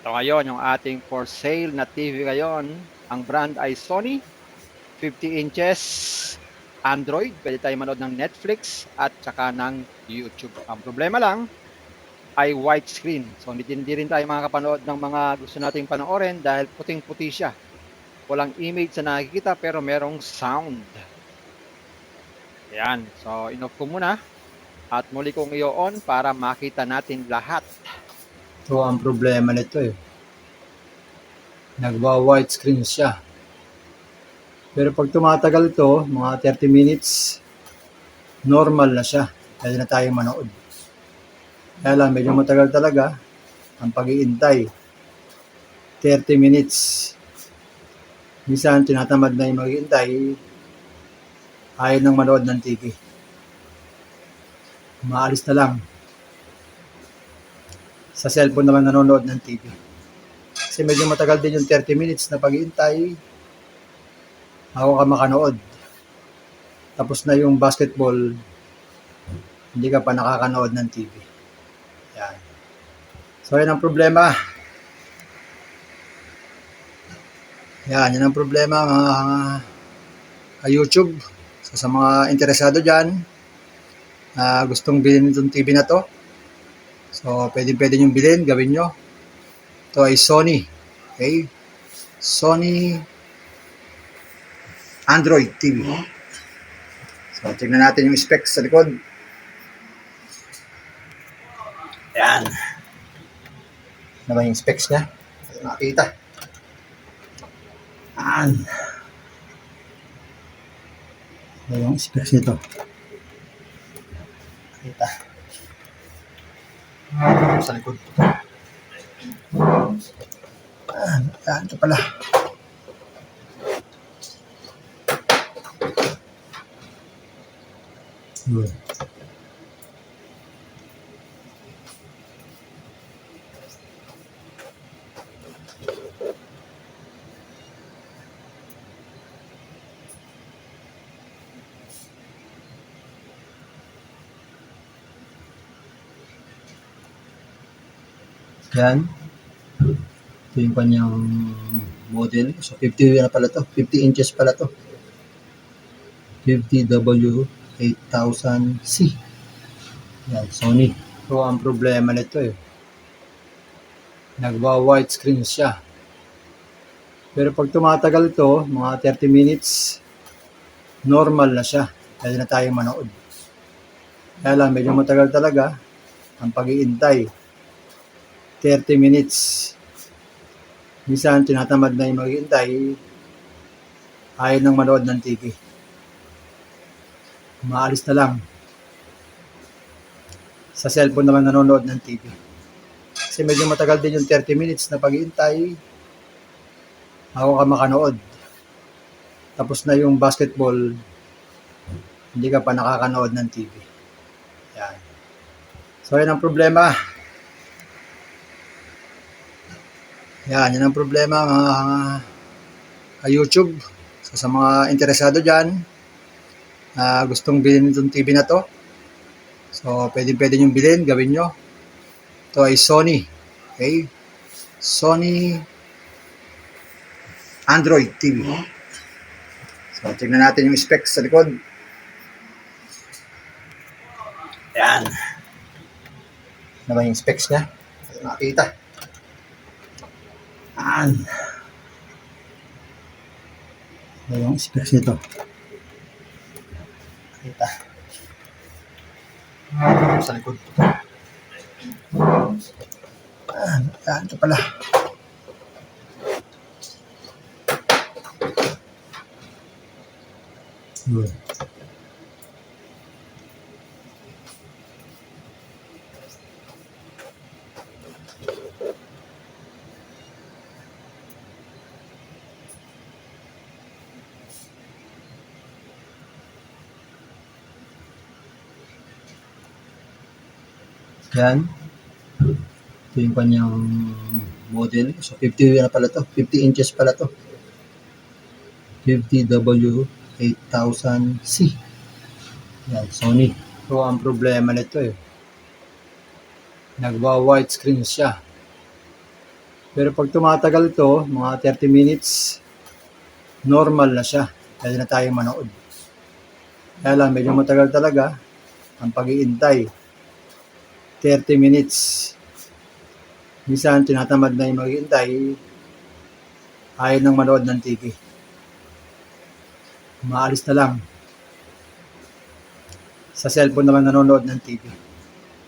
Ito ngayon yung ating for sale na TV ngayon. Ang brand ay Sony, 50 inches, Android. Pwede tayo manood ng Netflix at saka ng YouTube. Ang problema lang ay widescreen. So hindi rin tayo makakapanood ng mga gusto nating panoorin dahil puting-puti siya. Walang image na nakikita pero merong sound. Ayan. So in-off ko muna at muli kong i-on para makita natin lahat. Ito ang problema nito eh. Nagwa-widescreen siya. Pero pag tumatagal to, mga 30 minutes, normal na siya. Pwede na tayong manood. Kaya lang, medyo matagal talaga ang pag-iintay. 30 minutes. Minsan, tinatamad na yung mag-iintay, ayaw nang manood ng TV. Maalis na lang. Sa cellphone naman nanonood ng TV. Kasi medyo matagal din yung 30 minutes na pag-iintay. Ako ka makanood. Tapos na yung basketball, hindi ka pa nakakanood ng TV. Yan. So, yan ang problema. Yan ang problema mga YouTube. So, sa mga interesado dyan, gustong bilhin itong TV na to. So, pwede nyo bilhin, gawin nyo. Ito ay Sony. Okay? Sony Android TV. So, tignan natin yung specs sa likod. Ayan. Ano ba yung specs niya? Nakita. Ayan. Ano yung specs nito? Nakita. Sa likod. Ayan, ito pala. Good. Yan. Ito yung kanyang model. So, 50 na pala to. 50 inches pala to. 50W8000C. Yan, Sony. So, ang problema nito eh. Nagwa-widescreen siya. Pero pag tumatagal to, mga 30 minutes, normal na siya. Pwede na tayong manood. Kaya lang, medyo matagal talaga ang pag-iintay. 30 minutes. Minsan, tinatamad na yung mag-iintay, ayaw nang manood ng TV. Maalis na lang. Sa cellphone naman nanonood ng TV. Kasi medyo matagal din yung 30 minutes na pag-iintay, ako ka makanood. Tapos na yung basketball, hindi ka pa nakakanood ng TV. Yan. So, yan ang problema. Yan ang problema mga YouTube. So, sa mga interesado dyan, gustong bilhin itong TV na to. So, pwede nyo bilhin, gawin nyo. Ito ay Sony. Okay? Sony Android TV. So, tignan natin yung specs sa likod. Ayan. Ano ba yung specs niya? Nakita. Ayan. Ano yung specs nito? Nakita. Sa likod. Ayan, ito pala. Good. Yan. Ito yung kanyang model. So, 50 na pala to. 50 inches pala to. 50W8000C. Yan, Sony. So, ang problema nito eh. Nagwa-widescreen siya. Pero pag tumatagal to, mga 30 minutes, normal na siya. Pwede na tayong manood. Kaya lang, medyo matagal talaga ang pag-iintay. 30 minutes. Minsan, tinatamad na yung mag-iintay, ayaw nang manood ng TV. Maalis na lang. Sa cellphone naman nanonood ng TV.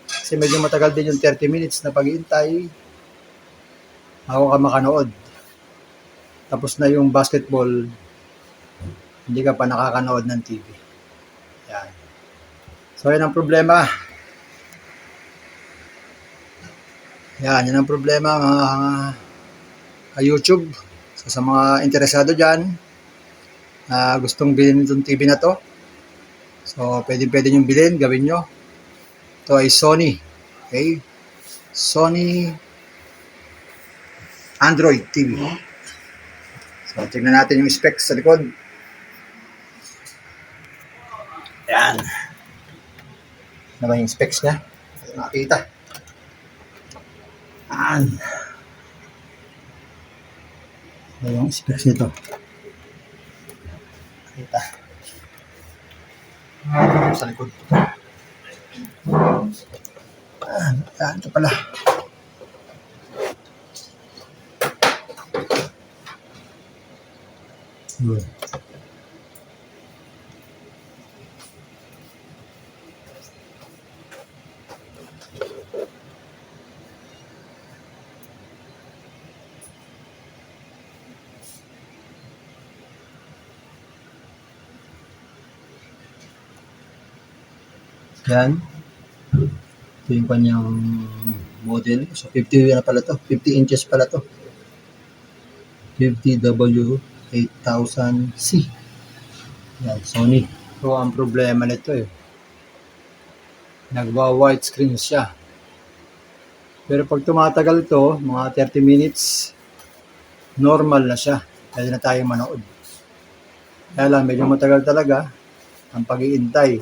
Kasi medyo matagal din yung 30 minutes na pag-iintay, ako ka makanood. Tapos na yung basketball, hindi ka pa nakakanood ng TV. Yan. So, yan ang problema. Yan ang problema mga YouTube. So, sa mga interesado dyan, gustong bilhin itong TV na to. So, pwede nyo bilhin, gawin nyo. Ito ay Sony. Okay? Sony Android TV. So, tignan natin yung specs sa likod. Ayan. Ano ba yung specs niya? Nakita. Ayan. Ano yung specs nito? Nakita. Sa likod. Ayan, ito pala. Good. Yan. Ito yung kanyang model. So, 50 na pala to. 50 inches pala to. 50W8000C. Yan, Sony. So, ang problema nito nagwa-white screen siya. Pero pag tumatagal to, mga 30 minutes, normal na siya. Pwede na tayong manood. Kaya lang, medyo matagal talaga ang pag-iintay.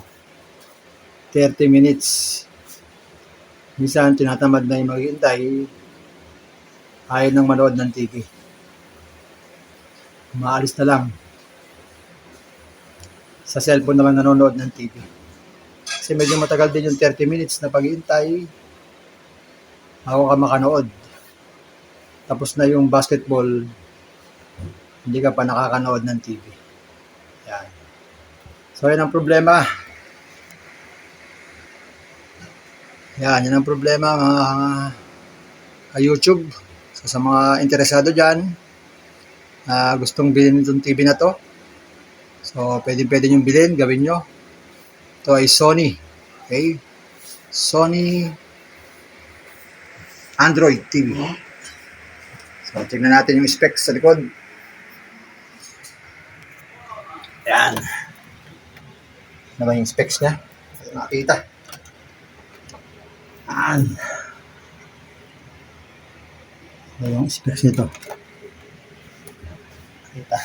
30 minutes. Minsan, tinatamad na yung mag-iintay, ayaw nang manood ng TV. Maalis na lang. Sa cellphone naman nanonood ng TV. Kasi medyo matagal din yung 30 minutes na pag-iintay, ako ka makanood. Tapos na yung basketball, hindi ka pa nakakanood ng TV. Yan. So, yan ang problema. Yan ang problema mga YouTube. So, sa mga interesado dyan, gustong bilhin itong TV na to. So, pwede nyo bilhin, gawin nyo. Ito ay Sony. Okay? Sony Android TV. So, tignan natin yung specs sa likod. Ayan. Ano ba yung specs niya? Nakita. Ayan. Ano yung specs nito? Nakita.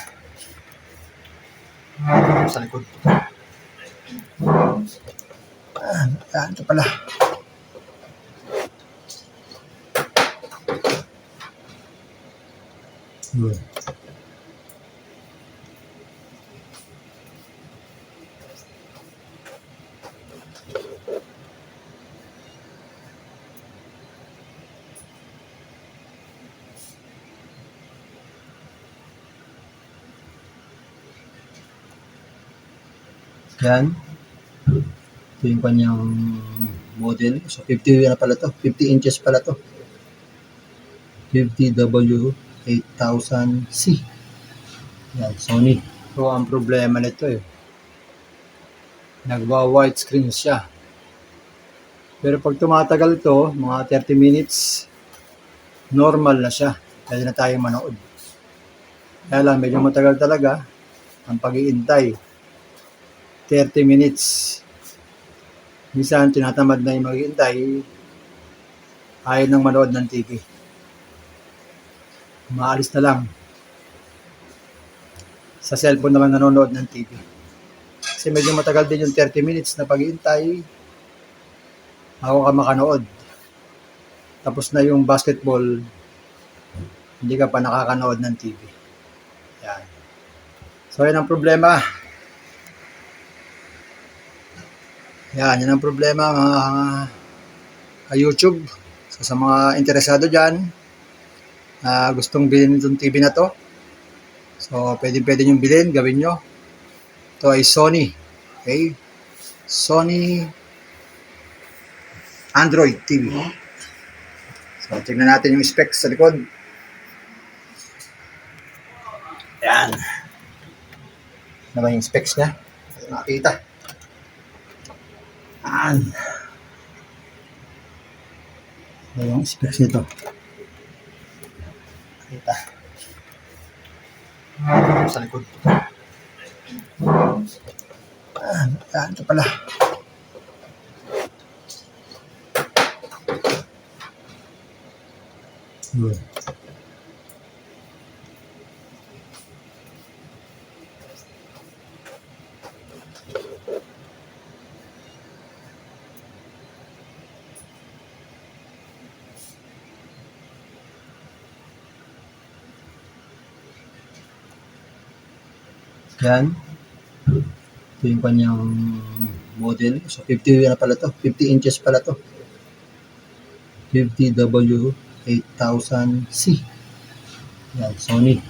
Sa likod. Ayan, ito pala. Good. Yan. Ito yung kanyang model. So, 50 na pala to. 50 inches pala to. 50W8000C. Yan, Sony. So, ang problema nito nagwa-white screen siya. Pero pag tumatagal to, mga 30 minutes, normal na siya. Pwede na tayong manood. Kaya lang, medyo matagal talaga ang pag-iintay. 30 minutes. Minsan, tinatamad na yung mag-iintay, ayaw nang manood ng TV. Maalis na lang. Sa cellphone naman nanonood ng TV. Kasi medyo matagal din yung 30 minutes na pag-iintay, ako ka makanood. Tapos na yung basketball, hindi ka pa nakakanood ng TV. Yan. So, yan ang problema. Yan ang problema mga YouTube. So, sa mga interesado dyan, gustong bilhin itong TV na to. So, pwede nyo bilhin, gawin nyo. Ito ay Sony. Okay? Sony Android TV. So, tignan natin yung specs sa likod. Ayan. Ano ba yung specs niya? Nakita. Ayan. Ano yung specs nito? Nakita. Sa likod. Ayan, ito pala. Good. Yan. Ito yung kanyang model. So, 50 na pala to. 50 inches pala to. 50W8000C. Yan, Sony.